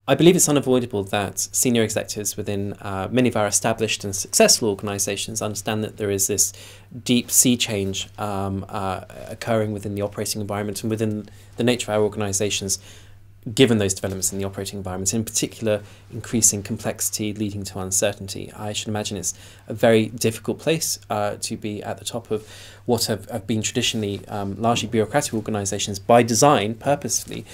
I believe it's unavoidable that senior executives within many of our established and successful organisations understand that there is this deep sea change occurring within the operating environment and within the nature of our organisations, given those developments in the operating environment, in particular increasing complexity leading to uncertainty. I should imagine it's a very difficult place to be at the top of what have been traditionally largely bureaucratic organisations by design, purposefully,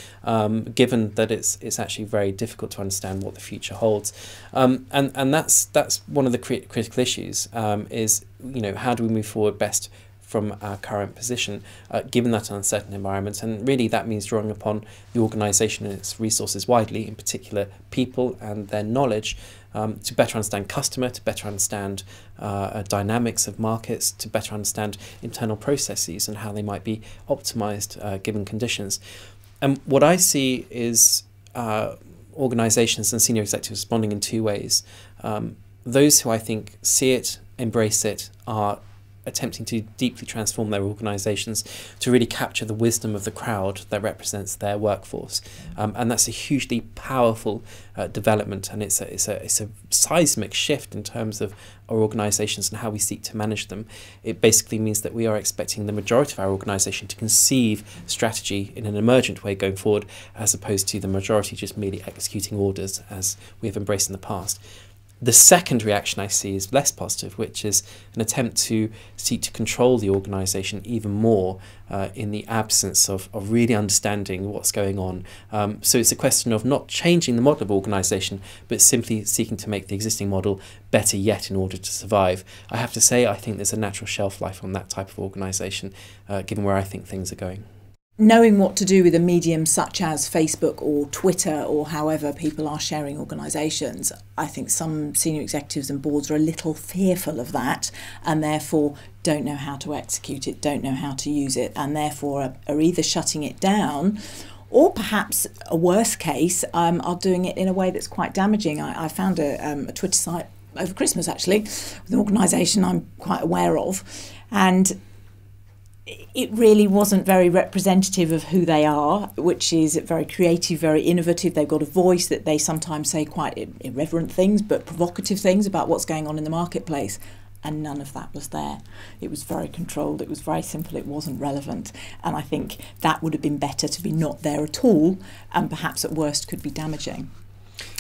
given that it's actually very difficult to understand what the future holds. And that's one of the critical issues, is, how do we move forward best from our current position, given that uncertain environment. And really that means drawing upon the organisation and its resources widely, in particular people and their knowledge, to better understand customer, to better understand dynamics of markets, to better understand internal processes and how they might be optimised given conditions. And what I see is organisations and senior executives responding in two ways. Those who I think see it, embrace it, are attempting to deeply transform their organisations to really capture the wisdom of the crowd that represents their workforce, and that's a hugely powerful development, and it's a seismic shift in terms of our organisations and how we seek to manage them. It basically means that we are expecting the majority of our organisation to conceive strategy in an emergent way going forward, as opposed to the majority just merely executing orders as we have embraced in the past. The second reaction I see is less positive, which is an attempt to seek to control the organisation even more in the absence of really understanding what's going on. So it's a question of not changing the model of organisation, but simply seeking to make the existing model better yet in order to survive. I have to say, I think there's a natural shelf life on that type of organisation, given where I think things are going. Knowing what to do with a medium such as Facebook or Twitter or however people are sharing organisations, I think some senior executives and boards are a little fearful of that and therefore don't know how to execute it, don't know how to use it, and therefore are either shutting it down or perhaps a worse case, are doing it in a way that's quite damaging. I found a Twitter site over Christmas actually with an organisation I'm quite aware of, and it really wasn't very representative of who they are, which is very creative, very innovative. They've got a voice that they sometimes say quite irreverent things, but provocative things about what's going on in the marketplace. And none of that was there. It was very controlled, it was very simple, it wasn't relevant. And I think that would have been better to be not there at all, and perhaps at worst could be damaging.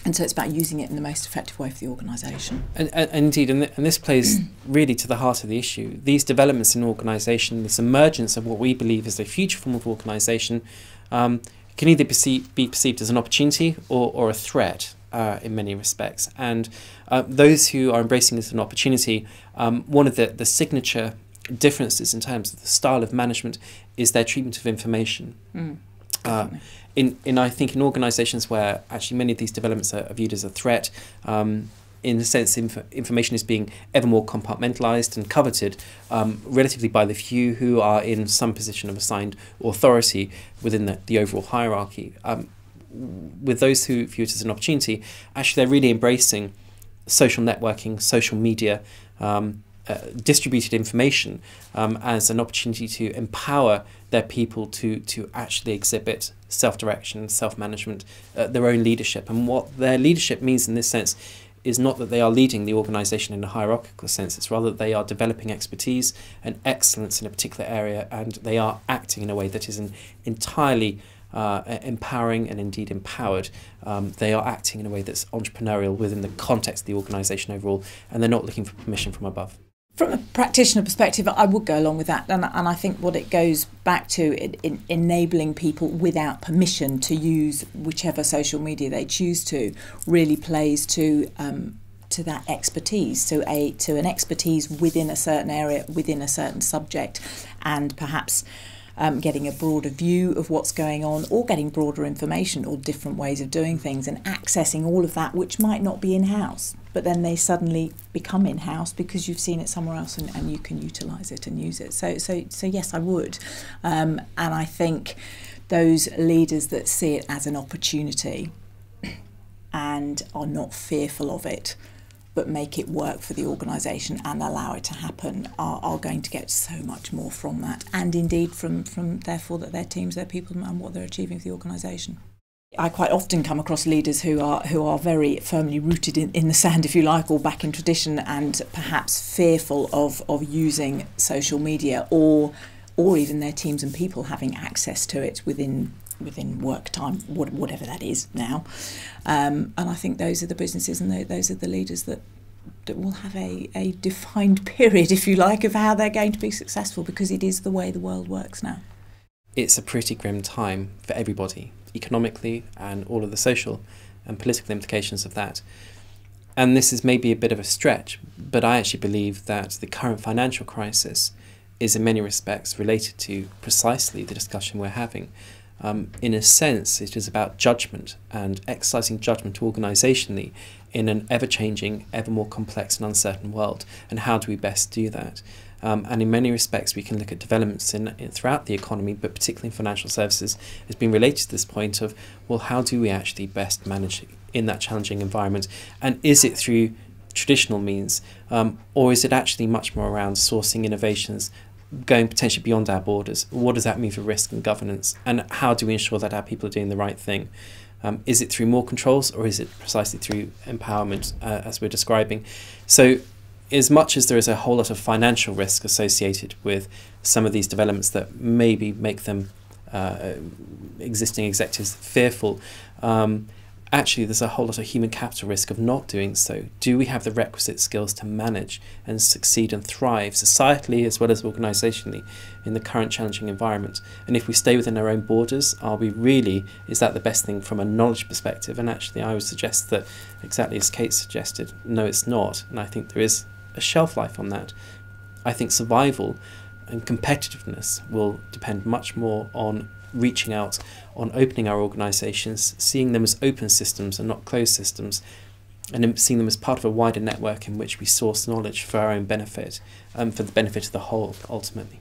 And so it's about using it in the most effective way for the organisation. And indeed, and this plays really to the heart of the issue. These developments in organisation, this emergence of what we believe is a future form of organisation, can either be perceived as an opportunity or a threat in many respects. And those who are embracing this as an opportunity, one of the signature differences in terms of the style of management is their treatment of information. I think in organisations where actually many of these developments are viewed as a threat, in a sense information is being ever more compartmentalised and coveted relatively by the few who are in some position of assigned authority within the overall hierarchy. With those who view it as an opportunity, actually they're really embracing social networking, social media, distributed information as an opportunity to empower their people to actually exhibit self-direction, self-management, their own leadership. And what their leadership means in this sense is not that they are leading the organisation in a hierarchical sense, it's rather that they are developing expertise and excellence in a particular area, and they are acting in a way that is entirely empowering and indeed empowered. They are acting in a way that's entrepreneurial within the context of the organisation overall, and they're not looking for permission from above. From a practitioner perspective, I would go along with that, and I think what it goes back to in enabling people without permission to use whichever social media they choose to really plays to that expertise, to an expertise within a certain area, within a certain subject, and perhaps getting a broader view of what's going on, or getting broader information or different ways of doing things, and accessing all of that which might not be in-house, but then they suddenly become in-house because you've seen it somewhere else and you can utilise it and use it. So yes, I would. And I think those leaders that see it as an opportunity and are not fearful of it, but make it work for the organisation and allow it to happen, are going to get so much more from that, and indeed from therefore that their teams, their people, and what they're achieving for the organisation. I quite often come across leaders who are very firmly rooted in the sand, if you like, or back in tradition, and perhaps fearful of using social media or even their teams and people having access to it within work time, whatever that is now. And I think those are the businesses and those are the leaders that will have a defined period, if you like, of how they're going to be successful, because it is the way the world works now. It's a pretty grim time for everybody, economically, and all of the social and political implications of that. And this is maybe a bit of a stretch, but I actually believe that the current financial crisis is in many respects related to precisely the discussion we're having. In a sense, it is about judgment and exercising judgment organisationally in an ever-changing, ever more complex and uncertain world. And how do we best do that? And in many respects, we can look at developments throughout the economy, but particularly in financial services, has been related to this point of, well, how do we actually best manage in that challenging environment? And is it through traditional means, or is it actually much more around sourcing innovations, going potentially beyond our borders? What does that mean for risk and governance? And how do we ensure that our people are doing the right thing? Is it through more controls, or is it precisely through empowerment, as we're describing? So as much as there is a whole lot of financial risk associated with some of these developments that maybe make them existing executives fearful, actually there's a whole lot of human capital risk of not doing so. Do we have the requisite skills to manage and succeed and thrive societally as well as organisationally in the current challenging environment? And if we stay within our own borders, is that the best thing from a knowledge perspective? And actually I would suggest that, exactly as Kate suggested, no, it's not. And I think there is a shelf life on that. I think survival and competitiveness will depend much more on reaching out, on opening our organisations, seeing them as open systems and not closed systems, and seeing them as part of a wider network in which we source knowledge for our own benefit, for the benefit of the whole, ultimately.